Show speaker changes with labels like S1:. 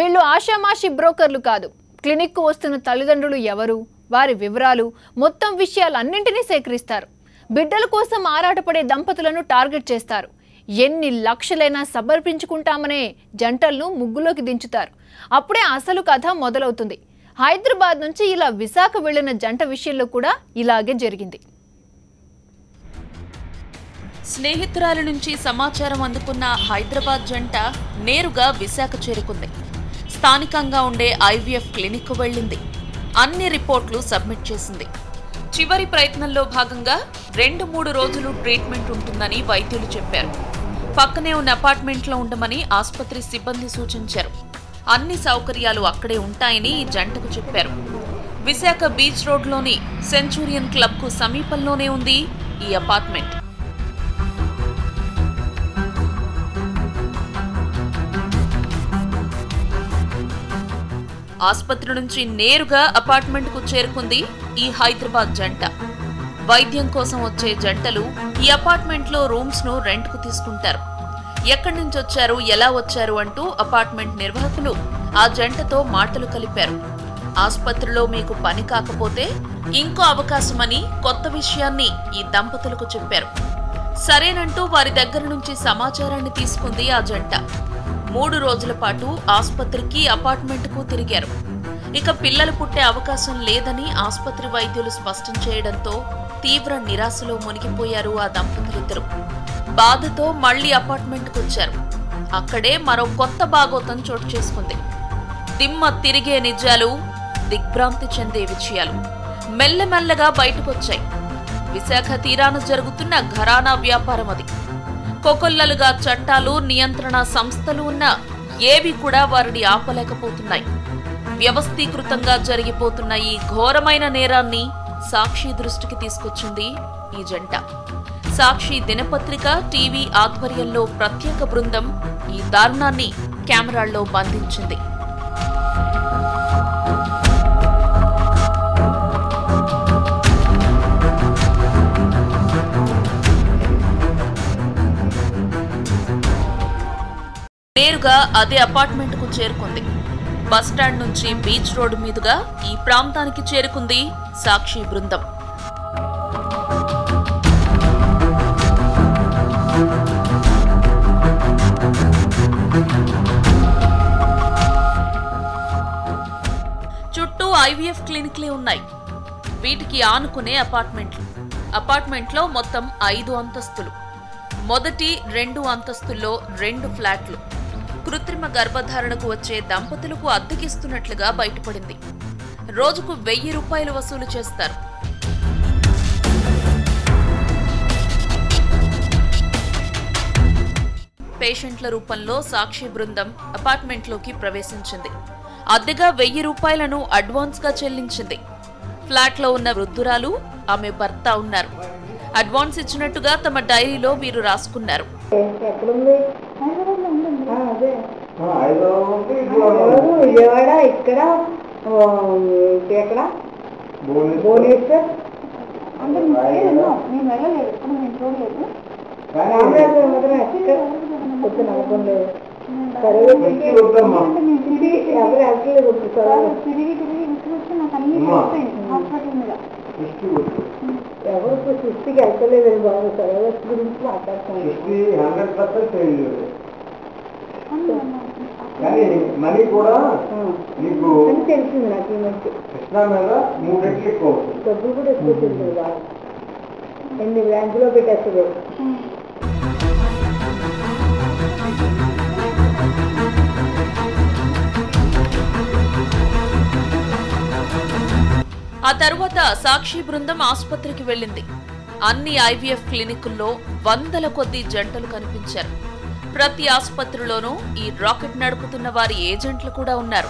S1: వీళ్ళు ఆషామాషి బ్రోకర్లు కాదు. క్లినిక్ కు వస్తున్న తల్లిదండ్రులు ఎవరు, వారి వివరాలు, మొత్తం విషయాలన్నింటినీ సేకరిస్తారు. బిడ్డల కోసం ఆరాటపడే దంపతులను టార్గెట్ చేస్తారు. ఎన్ని లక్షలైనా సమర్పించుకుంటామనే జంటలను ముగ్గులోకి దించుతారు. అప్పుడే అసలు కథ మొదలవుతుంది. హైదరాబాద్ నుంచి ఇలా విశాఖ వెళ్లిన జంట విషయంలో కూడా ఇలాగే జరిగింది.
S2: స్నేహితురాల నుంచి సమాచారం అందుకున్న హైదరాబాద్ జంట నేరుగా విశాఖ చేరుకుంది. స్థానికంగా ఉండే ఐవీఎఫ్ క్లినిక్ కు వెళ్లింది. అన్ని రిపోర్ట్లు సబ్మిట్ చేసింది. చివరి ప్రయత్నంలో భాగంగా 2-3 రోజులు ట్రీట్మెంట్ ఉంటుందని వైద్యులు చెప్పారు. పక్కనే ఉన్న అపార్ట్మెంట్లో ఉండమని ఆసుపత్రి సిబ్బంది సూచించారు. అన్ని సౌకర్యాలు అక్కడే ఉంటాయని ఈ జంటకు చెప్పారు. విశాఖ బీచ్ రోడ్లోని సెంచూరియన్ క్లబ్ కు సమీపంలోనే ఉంది ఈ అపార్ట్మెంట్. ఆసుపత్రి నుంచి నేరుగా అపార్ట్మెంట్ కు చేరుకుంది ఈ హైదరాబాద్ జంట. వైద్యం కోసం వచ్చే జంటలు ఈ అపార్ట్మెంట్ లో రూమ్స్ ను రెంట్ కు తీసుకుంటారు. ఎక్కడి నుంచి వచ్చారు, ఎలా వచ్చారు అంటూ అపార్ట్మెంట్ నిర్వాహకులు ఆ జంటతో మాటలు కలిపారు. ఆసుపత్రిలో మీకు పని కాకపోతే ఇంకో అవకాశమని కొత్త విషయాన్ని ఈ దంపతులకు చెప్పారు. సరేనంటూ వారి దగ్గర నుంచి సమాచారాన్ని తీసుకుంది ఆ జంట. 3 రోజుల పాటు ఆసుపత్రికి, అపార్ట్మెంట్ కు తిరిగారు. ఇక పిల్లలు పుట్టే అవకాశం లేదని ఆసుపత్రి వైద్యులు స్పష్టం చేయడంతో తీవ్ర నిరాశలో మునిగిపోయారు ఆ దంపతులిద్దరు. బాధతో మళ్లీ అపార్ట్మెంట్ కు వచ్చారు. అక్కడే మరో కొత్త భాగోతం చోటు చేసుకుంది. దిమ్మ తిరిగే నిజాలు, దిగ్భ్రాంతి చెందే విషయాలు మెల్లమెల్లగా బయటకొచ్చాయి. విశాఖ తీరాన జరుగుతున్న ఘరానా వ్యాపారం అది. కొకొల్లలుగా చట్టాలు, నియంత్రణ సంస్థలు ఉన్నా ఏవి కూడా వారిని ఆపలేకపోతున్నాయి. వ్యవస్థీకృతంగా జరిగిపోతున్న ఈ ఘోరమైన నేరాన్ని సాక్షి దృష్టికి తీసుకొచ్చింది ఈ జంట. సాక్షి దినపత్రిక, టీవీ ఆధ్వర్యంలో ప్రత్యేక బృందం ఈ దారుణాన్ని కెమెరాల్లో బంధించింది. నేరుగా అదే అపార్ట్మెంట్ కు చేరుకుంది. బస్టాండ్ నుంచి బీచ్ రోడ్డు మీదుగా ఈ ప్రాంతానికి చేరుకుంది సాక్షి బృందం. చుట్టూ ఐవీఎఫ్ క్లినిక్లే ఉన్నాయి. వీటికి ఆనుకునే అపార్ట్మెంట్లు. అపార్ట్మెంట్లో మొత్తం 5 అంతస్తులు. మొదటి 2 అంతస్తుల్లో 2 ఫ్లాట్లు. కృత్రిమ గర్భధారణకు వచ్చే దంపతులకు అద్దెకిస్తున్నట్లుగా బయటపడింది. రోజుకు 1000 రూపాయలు వసూలు చేస్తారు. పేషెంట్ల రూపంలో సాక్షి బృందం అపార్ట్మెంట్లోకి ప్రవేశించింది. అద్దెగా 1000 రూపాయలను అడ్వాన్స్ గా చెల్లించింది. ఫ్లాట్లో ఉన్న వృద్ధురాలు, ఆమె భర్త ఉన్నారు. అడ్వాన్స్ ఇచ్చినట్టుగా తమ డైరీలో వీరు రాసుకున్నారు.
S3: ఎవరు సృష్టికి వెళ్తలేదని బాబు, సర్వస్ గురించి మాట్లాడుతున్నాను.
S4: మనీ కూడా నీకు
S3: తెలిసింది. నాకు ఈ మధ్య
S4: కృష్ణా మీద 3 రెట్లు ఎక్కువ అవుతుంది.
S3: డబ్బులు కూడా ఎక్కువ తెలిసింది బాగా. ఎన్ని బ్యాంకులో పెట్టేస్తుంది.
S2: ఆ తర్వాత సాక్షి బృందం ఆసుపత్రికి వెళ్లింది. అన్ని ఐవీఎఫ్ క్లినికుల్లో వందల కొద్దీ జంటలు కనిపించారు. ప్రతి ఆసుపత్రిలోనూ ఈ రాకెట్ నడుపుతున్న వారి ఏజెంట్లు కూడా ఉన్నారు.